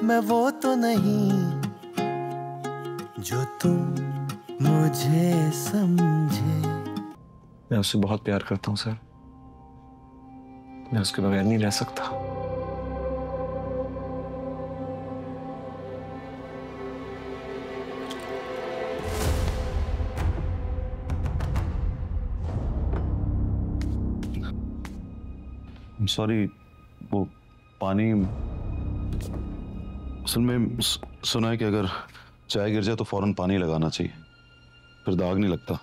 मैं वो तो नहीं जो तुम मुझे समझे। मैं उससे बहुत प्यार करता हूँ सर, मैं उसके बगैर नहीं रह सकता। सॉरी, वो पानी असल में सुना है कि अगर चाय गिर जाए तो फौरन पानी लगाना चाहिए, फिर दाग नहीं लगता।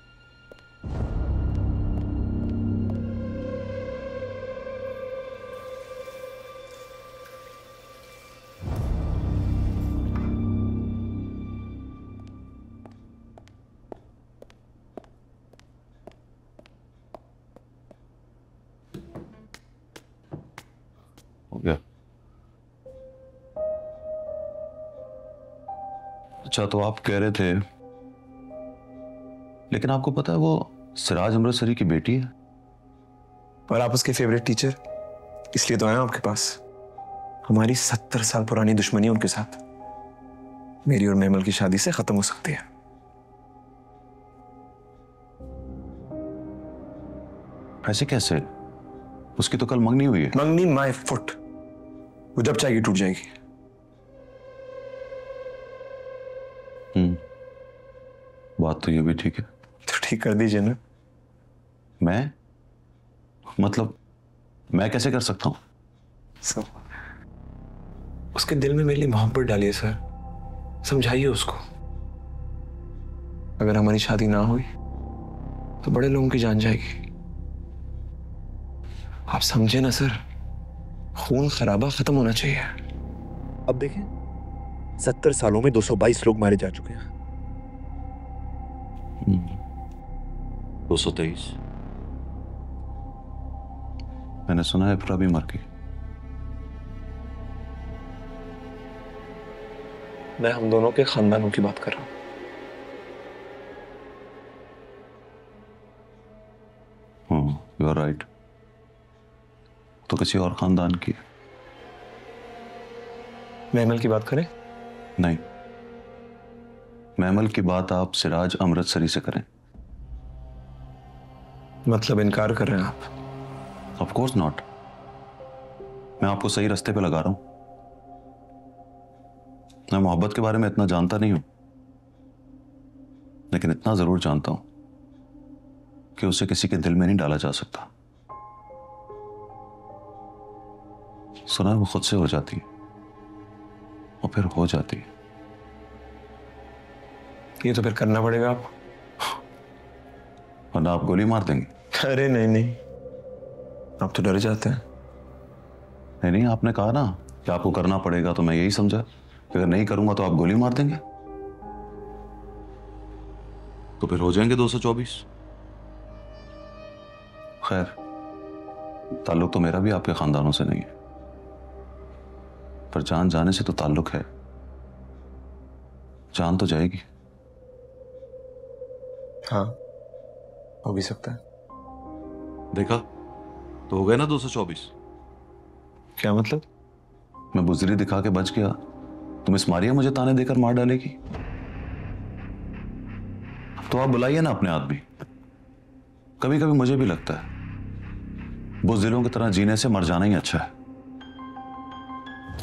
हो गया। अच्छा, तो आप कह रहे थे, लेकिन आपको पता है वो सिराज अमृतसरी की बेटी है। और आप उसके फेवरेट टीचर, इसलिए तो आए हैं आपके पास। हमारी 70 साल पुरानी दुश्मनी उनके साथ मेरी और मेमल की शादी से खत्म हो सकती है। ऐसे कैसे? उसकी तो कल मंगनी हुई है। मंगनी माय फुट, वो जब चाहेगी टूट जाएगी। बात तो ये भी ठीक है। तो ठीक कर दीजिए ना। मैं मतलब मैं कैसे कर सकता हूं? सर, उसके दिल में मेरे लिए मोहब्बत डालिए सर, समझाइए उसको। अगर हमारी शादी ना हुई तो बड़े लोगों की जान जाएगी। आप समझे ना सर, खून खराबा खत्म होना चाहिए। अब देखें, 70 सालों में 222 लोग मारे जा चुके हैं। 223। मैंने सुना है इफ्रा भी मर गई। मैं हम दोनों के खानदानों की बात कर रहा हूं। You are right. तो किसी और खानदान की? महमल की बात करें? नहीं, महमल की बात आप सिराज अमृतसरी से करें। मतलब इनकार कर रहे हैं आप? Of course not. मैं आपको सही रास्ते पे लगा रहा हूं। मैं मोहब्बत के बारे में इतना जानता नहीं हूं, लेकिन इतना जरूर जानता हूं कि उसे किसी के दिल में नहीं डाला जा सकता। सुना है वो खुद से हो जाती है और फिर हो जाती है। ये तो फिर करना पड़ेगा आपको, वरना आप गोली मार देंगे। अरे नहीं नहीं, आप तो डर जाते हैं। नहीं नहीं, आपने कहा ना कि आपको करना पड़ेगा, तो मैं यही समझा कि अगर नहीं करूंगा तो आप गोली मार देंगे। तो फिर हो जाएंगे 224। खैर, ताल्लुक तो मेरा भी आपके खानदानों से नहीं है, पर जान जाने से तो ताल्लुक है। जान तो जाएगी। हाँ, हो भी सकता है। देखा, तो हो गए ना 224। क्या मतलब? मैं बुजरी दिखा के बच गया, तुम इस मारिया मुझे ताने देकर मार डालेगी। अब तो आप बुलाइए ना अपने आदमी। कभी कभी मुझे भी लगता है बुज़दिलों की तरह जीने से मर जाना ही अच्छा है।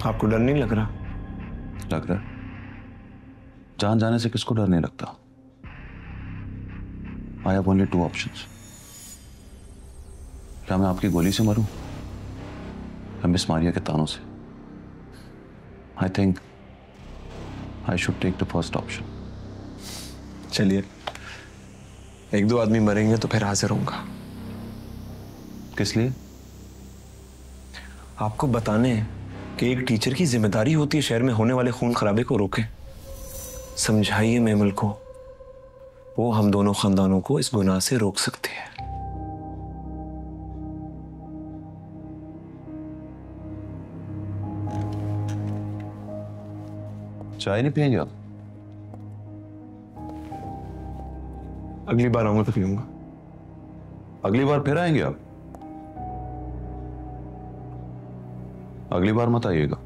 आपको डर नहीं लग रहा? लग रहा है। जान जाने से किसको डर नहीं लगता। I have only 2 options. क्या मैं आपकी गोली से मरूं या मिस मारिया के तानों से? I think I should take the first option. चलिए, 1-2 आदमी मरेंगे तो फिर हाजिर होऊंगा। किस लिए? आपको बताने कि एक टीचर की जिम्मेदारी होती है शहर में होने वाले खून खराबे को रोके। समझाइए मेमल को, वो हम दोनों खानदानों को इस गुनाह से रोक सकती है। चाय नहीं पिएंगे आप? अगली बार आऊंगा तो पीऊंगा। अगली बार फिर आएंगे आप? अगली बार मत आइएगा,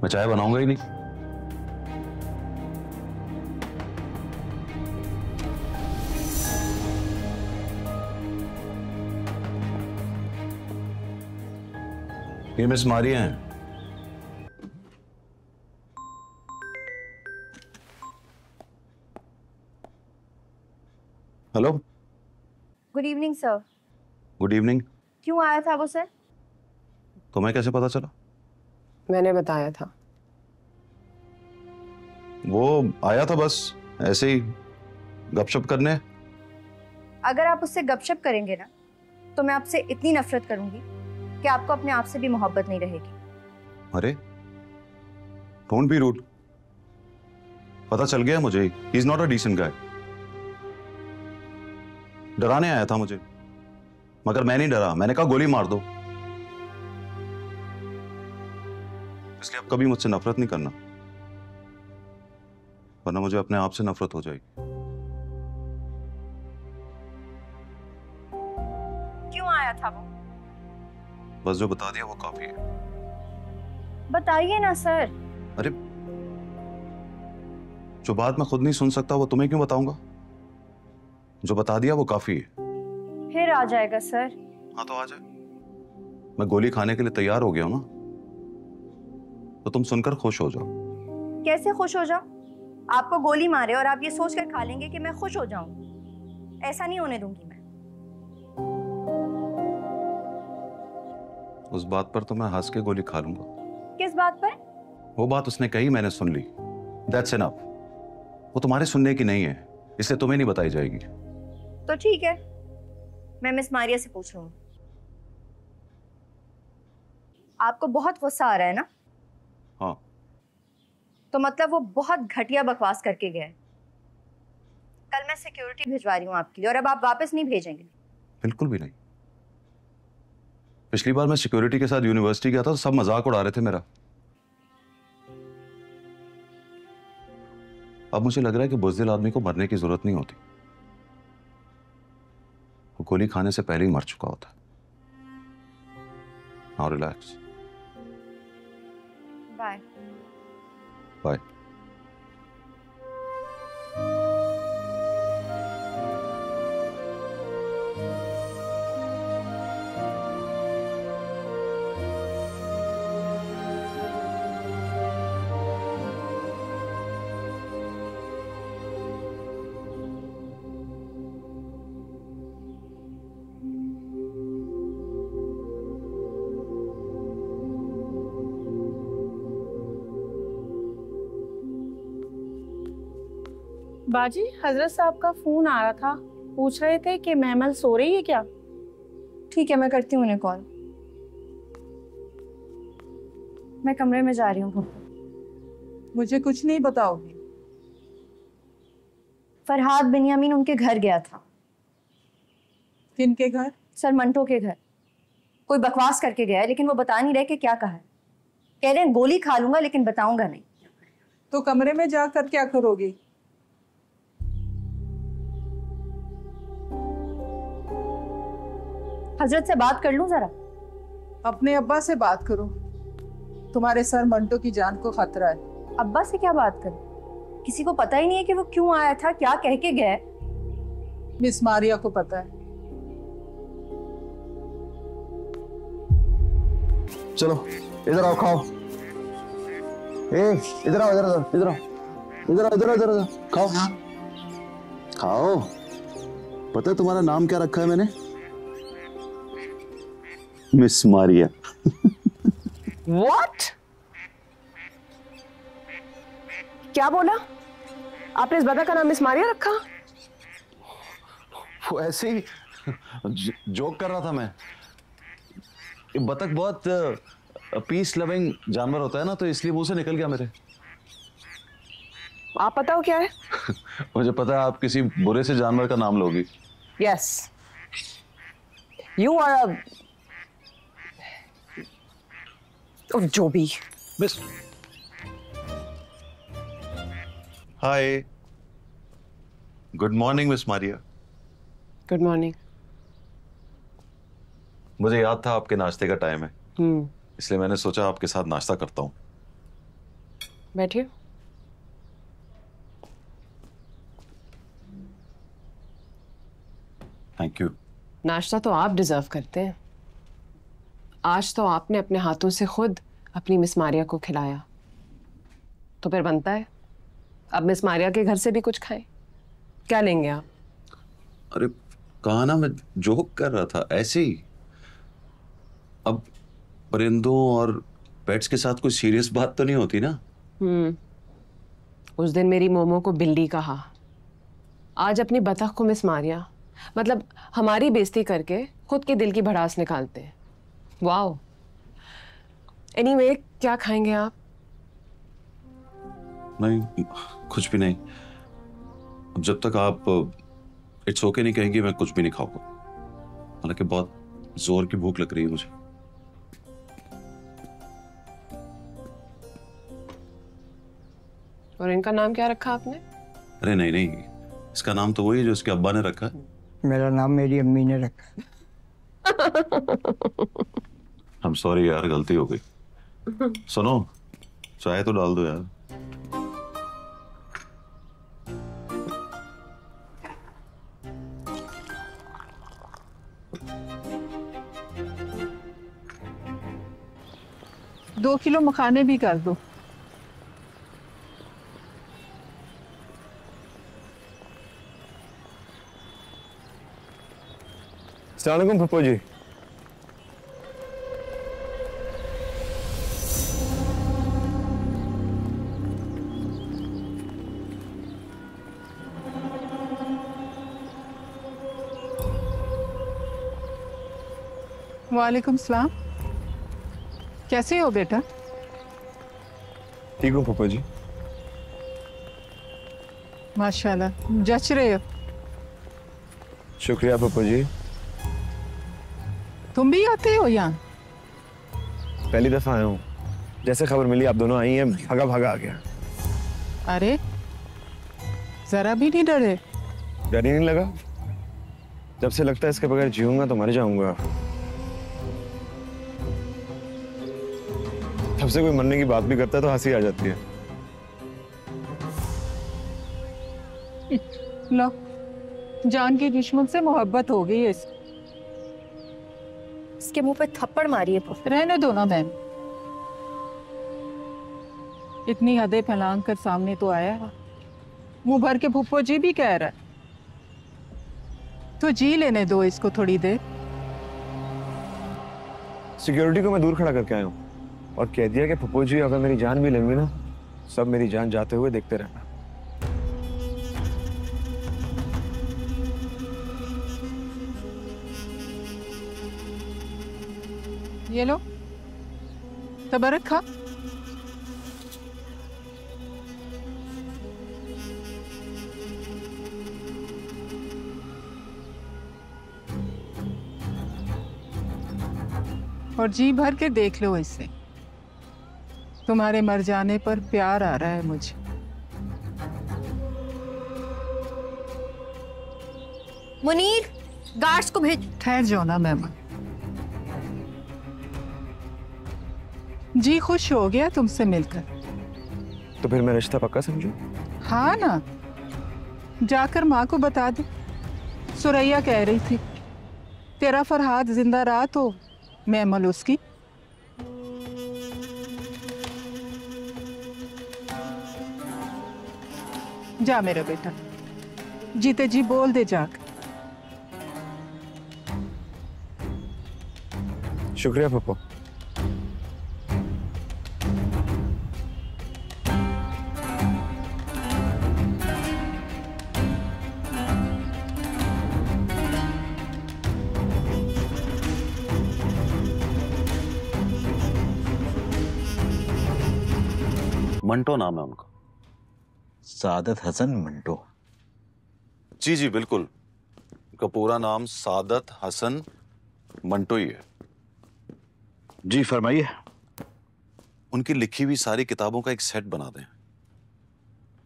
मैं चाय बनाऊंगा ही नहीं। ये मिस मारिया हैं। Hello. Good evening sir. Good evening. क्यों आया था वो सर? तुम्हें कैसे पता चला? मैंने बताया था। वो आया था बस ऐसे ही गपशप करने। अगर आप उससे गपशप करेंगे ना तो मैं आपसे इतनी नफरत करूंगी कि आपको अपने आप से भी मोहब्बत नहीं रहेगी। अरे डोंट बी रूड। पता चल गया मुझे, he is not a decent guy. डराने आया था मुझे, मगर मैं नहीं डरा। मैंने कहा गोली मार दो। इसलिए अब कभी मुझसे नफरत नहीं करना, वरना मुझे अपने आप से नफरत हो जाएगी। क्यों आया था वो? बस जो बता दिया वो काफी है। बताइए ना सर। अरे जो बात मैं खुद नहीं सुन सकता वो तुम्हें क्यों बताऊंगा? जो बता दिया वो काफी है। फिर आ जाएगा सर। हाँ तो आ जाए। मैं गोली खाने के लिए तैयार हो गया हूं ना, तो तुम सुनकर खुश हो जाओ। कैसे खुश हो जाऊं? आपको गोली मारे और आप ये सोचकर खा लेंगे कि मैं खुश हो जाऊं। ऐसा नहीं होने दूंगी मैं। उस बात पर तो मैं हंस के गोली खा लूंगा। किस बात पर? वो बात उसने कही, मैंने सुन ली। That's enough. वो तुम्हारे सुनने की नहीं है, इसलिए तुम्हें नहीं बताई जाएगी। तो ठीक है, मैं मिस मारिया से पूछ लूंगी। आपको बहुत गुस्सा आ रहा है ना? हाँ। तो मतलब वो बहुत घटिया बकवास करके गया है। कल मैं सिक्योरिटी भिजवा रही हूँ आपके लिए, और अब आप वापस नहीं भेजेंगे? बिल्कुल भी नहीं। पिछली बार मैं सिक्योरिटी के साथ यूनिवर्सिटी गया था तो सब मजाक उड़ा रहे थे मेरा। अब मुझे लग रहा है कि बुज़दिल आदमी को मरने की जरूरत नहीं होती, वो गोली खाने से पहले ही मर चुका होता है। Now relax. बाय। बाय। बाजी, हजरत साहब का फोन आ रहा था, पूछ रहे थे कि महमल सो रही है क्या। ठीक है, मैं करती हूँ उन्हें कॉल। मैं कमरे में जा रही हूँ। मुझे कुछ नहीं बताओगी? फरहाद बिन्यामीन उनके घर गया था। किनके घर? सर मंटो के घर। कोई बकवास करके गया है, लेकिन वो बता नहीं रहे कि क्या कहा है। कह रहे हैं गोली खा लूंगा लेकिन बताऊंगा नहीं। तो कमरे में जाकर क्या करोगी? हजरत से बात कर लूं जरा? अपने अब्बा से बात करो, तुम्हारे सर मंटो की जान को खतरा है। अब्बा से क्या बात करूं? किसी को पता ही नहीं है कि वो क्यों आया था, क्या कह के गया है। मिस मारिया को पता है। चलो इधर आओ, खाओ। इधर आओ, इधर इधर इधर आओ, इधर इधर इधर खाओ। खाओ। पता है तुम्हारा नाम क्या रखा है मैंने? मिस मारिया। What? क्या बोला आपने? इस बतख का नाम मिस मारिया रखा? वो ऐसे ही जोक कर रहा था मैं। ये बतख बहुत पीस लविंग जानवर होता है ना, तो इसलिए मुंह से निकल गया मेरे। आप पता हो क्या है? मुझे पता है आप किसी बुरे से जानवर का नाम लोगी। Yes. You are a... जो भी। Miss. Hi. Good morning miss Maria. Good morning. मुझे याद था आपके नाश्ते का टाइम है, इसलिए मैंने सोचा आपके साथ नाश्ता करता हूँ। बैठिए। Thank you. नाश्ता तो आप डिजर्व करते हैं। आज तो आपने अपने हाथों से खुद अपनी मिस मारिया को खिलाया, तो फिर बनता है अब मिस मारिया के घर से भी कुछ खाएं। क्या लेंगे आप? अरे कहा ना, मैं जोक कर रहा था ऐसे ही। अब परिंदों और पेट्स के साथ कोई सीरियस बात तो नहीं होती ना। उस दिन मेरी मोमो को बिल्ली कहा, आज अपनी बतख को मिस मारिया। मतलब हमारी बेइज्जती करके खुद के दिल की भड़ास निकालते हैं। वाओ। एनीवे, क्या खाएंगे आप? नहीं, कुछ भी नहीं। जब तक आप इट्स ओके नहीं कहेंगे मैं कुछ भी नहीं खाऊंगा। हालांकि बहुत जोर की भूख लग रही है मुझे। और इनका नाम क्या रखा आपने? अरे नहीं नहीं, इसका नाम तो वही है जो इसके अब्बा ने रखा है। मेरा नाम मेरी अम्मी ने रखा। हम सॉरी यार, गलती हो गई। सुनो, चाय तो डाल दो यार। दो किलो मखाने भी कर दो। अस्सलाम वालेकुम पप्पू जी। वालेकुम सलाम। कैसे हो बेटा? ठीक हूँ पप्पू जी। माशाल्लाह, जच रहे हो। शुक्रिया पप्पू जी। तुम भी आते हो यहाँ? पहली दफा आया हूँ। जैसे खबर मिली आप दोनों आई हैं, भागा भागा आ गया। अरे जरा भी नहीं डरे? डर ही नहीं लगा। जब से लगता है इसके बगैर जीऊंगा तो मर जाऊंगा, तब से कोई मरने की बात भी करता है तो हंसी आ जाती है। लो, जान की दुश्मन से मोहब्बत हो गई है इसके मुंह पे थप्पड़ मारी है। रहने दो ना मैम, इतनी हदें फैलांग कर सामने तो आया है। मुंह भर के फुप्पो जी भी कह रहा है, तो जी लेने दो इसको थोड़ी देर। सिक्योरिटी को मैं दूर खड़ा करके आया हूँ और कह दिया कि पप्पू जी अगर मेरी जान भी लेंगे ना, सब मेरी जान जाते हुए देखते रहना। ये लो, तबरक खा। और जी भर के देख लो इसे। तुम्हारे मर जाने पर प्यार आ रहा है मुझे। मुनीर, गार्ड्स को भेज। ठहर जाओ ना मेहमान। जी खुश हो गया तुमसे मिलकर। तो फिर मैं रिश्ता पक्का समझूं? हाँ ना, जाकर माँ को बता दे। सुरैया कह रही थी तेरा फरहाद जिंदा रहा तो मैं अमल उसकी। जा मेरा बेटा, जीते जी बोल दे जाकर। शुक्रिया पप्पू। मंटो नाम है उनका। सादत हसन मंटो। जी जी बिल्कुल, उनका पूरा नाम सादत हसन मंटो ही है। जी फरमाइए। उनकी लिखी हुई सारी किताबों का एक सेट बना दें।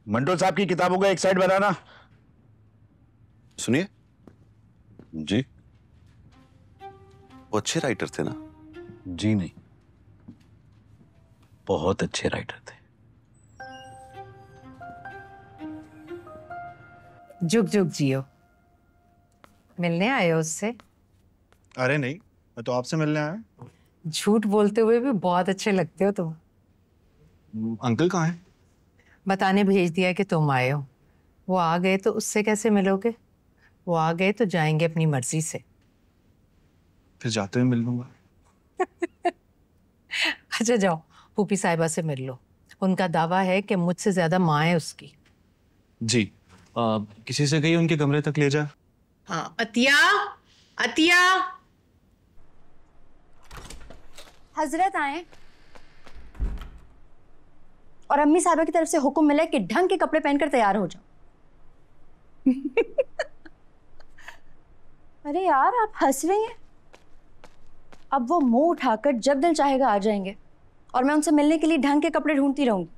मंटो साहब की किताबों का एक सेट बनाना। सुनिए जी। वो अच्छे राइटर थे ना? जी नहीं, बहुत अच्छे राइटर थे। जुग जुग जियो। मिलने आए हो उससे? अरे नहीं, मैं तो आपसे मिलने आया। झूठ बोलते हुए भी बहुत अच्छे लगते हो तुम। अंकल कहाँ हैं? बताने भेज दिया कि तुम आए हो। वो आ गए तो उससे कैसे मिलोगे? वो आ गए तो जाएंगे अपनी मर्जी से। फिर जाते हुए मिल लूंगा। अच्छा जाओ, फूफी साहिबा से मिल लो। उनका दावा है कि मुझसे ज्यादा माँ है उसकी। जी, किसी से कहिए उनके कमरे तक ले जाए। हाँ, अतिया, अतिया। हजरत आए और अम्मी साहिबा की तरफ से हुक्म मिला है कि ढंग के कपड़े पहनकर तैयार हो जाओ। अरे यार, आप हंस रही हैं। अब वो मुंह उठाकर जब दिल चाहेगा आ जाएंगे और मैं उनसे मिलने के लिए ढंग के कपड़े ढूंढती रहूंगी।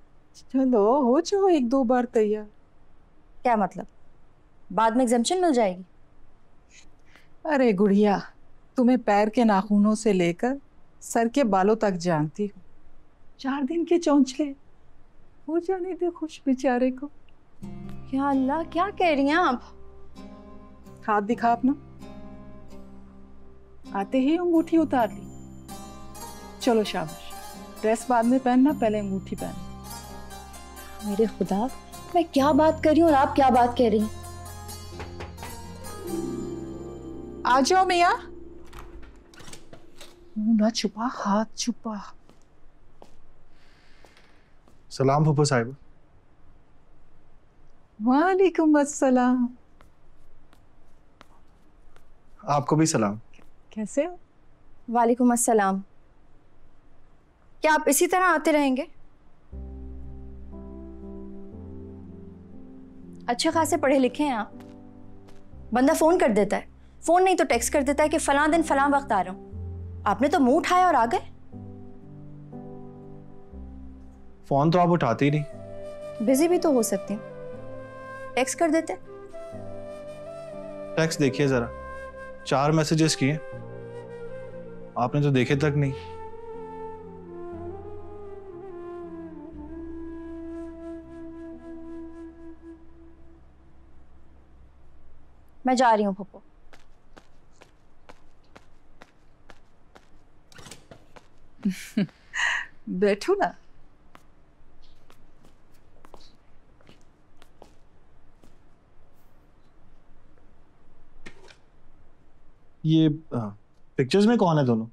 चलो हो जाओ एक दो बार तैयार। क्या मतलब? बाद में एग्जाम्पशन मिल जाएगी? अरे गुड़िया, तुम्हें पैर के नाखूनों से लेकर सर के बालों तक जानती हूँ। 4 दिन के चौंचले हो जाने दे खुश बेचारे को। या अल्लाह, क्या कह रही हैं आप? हाथ दिखा अपना। आते ही अंगूठी उतार ली। चलो शाबाश, ड्रेस बाद में पहनना, पहले अंगूठी पहनना। मेरे खुदा, मैं क्या बात कर रही हूँ और आप क्या बात कह रही हैं? आ जाओ मियाँ। मुंह ना छुपा, हाथ छुपा। सलाम फूफा साहिबा। वालेकुम अस्सलाम। आपको भी सलाम। कैसे हो? वालेकुम अस्सलाम। क्या आप इसी तरह आते रहेंगे? अच्छे खासे पढ़े लिखे हैं आप। बंदा फोन कर देता है, फोन नहीं तो टेक्स्ट कर देता है कि फलां दिन फलां वक्त आ रहा हूं। आपने तो मुंह उठाया और आ गए। फोन तो आप उठाते ही नहीं। बिजी भी तो हो सकती हूँ, टेक्स्ट कर देते। टेक्स्ट देखिए जरा, 4 मैसेजेस किए, आपने तो देखे तक नहीं। मैं जा रही हूँ फूफो। बैठो ना। ये पिक्चर्स में कौन है दोनों?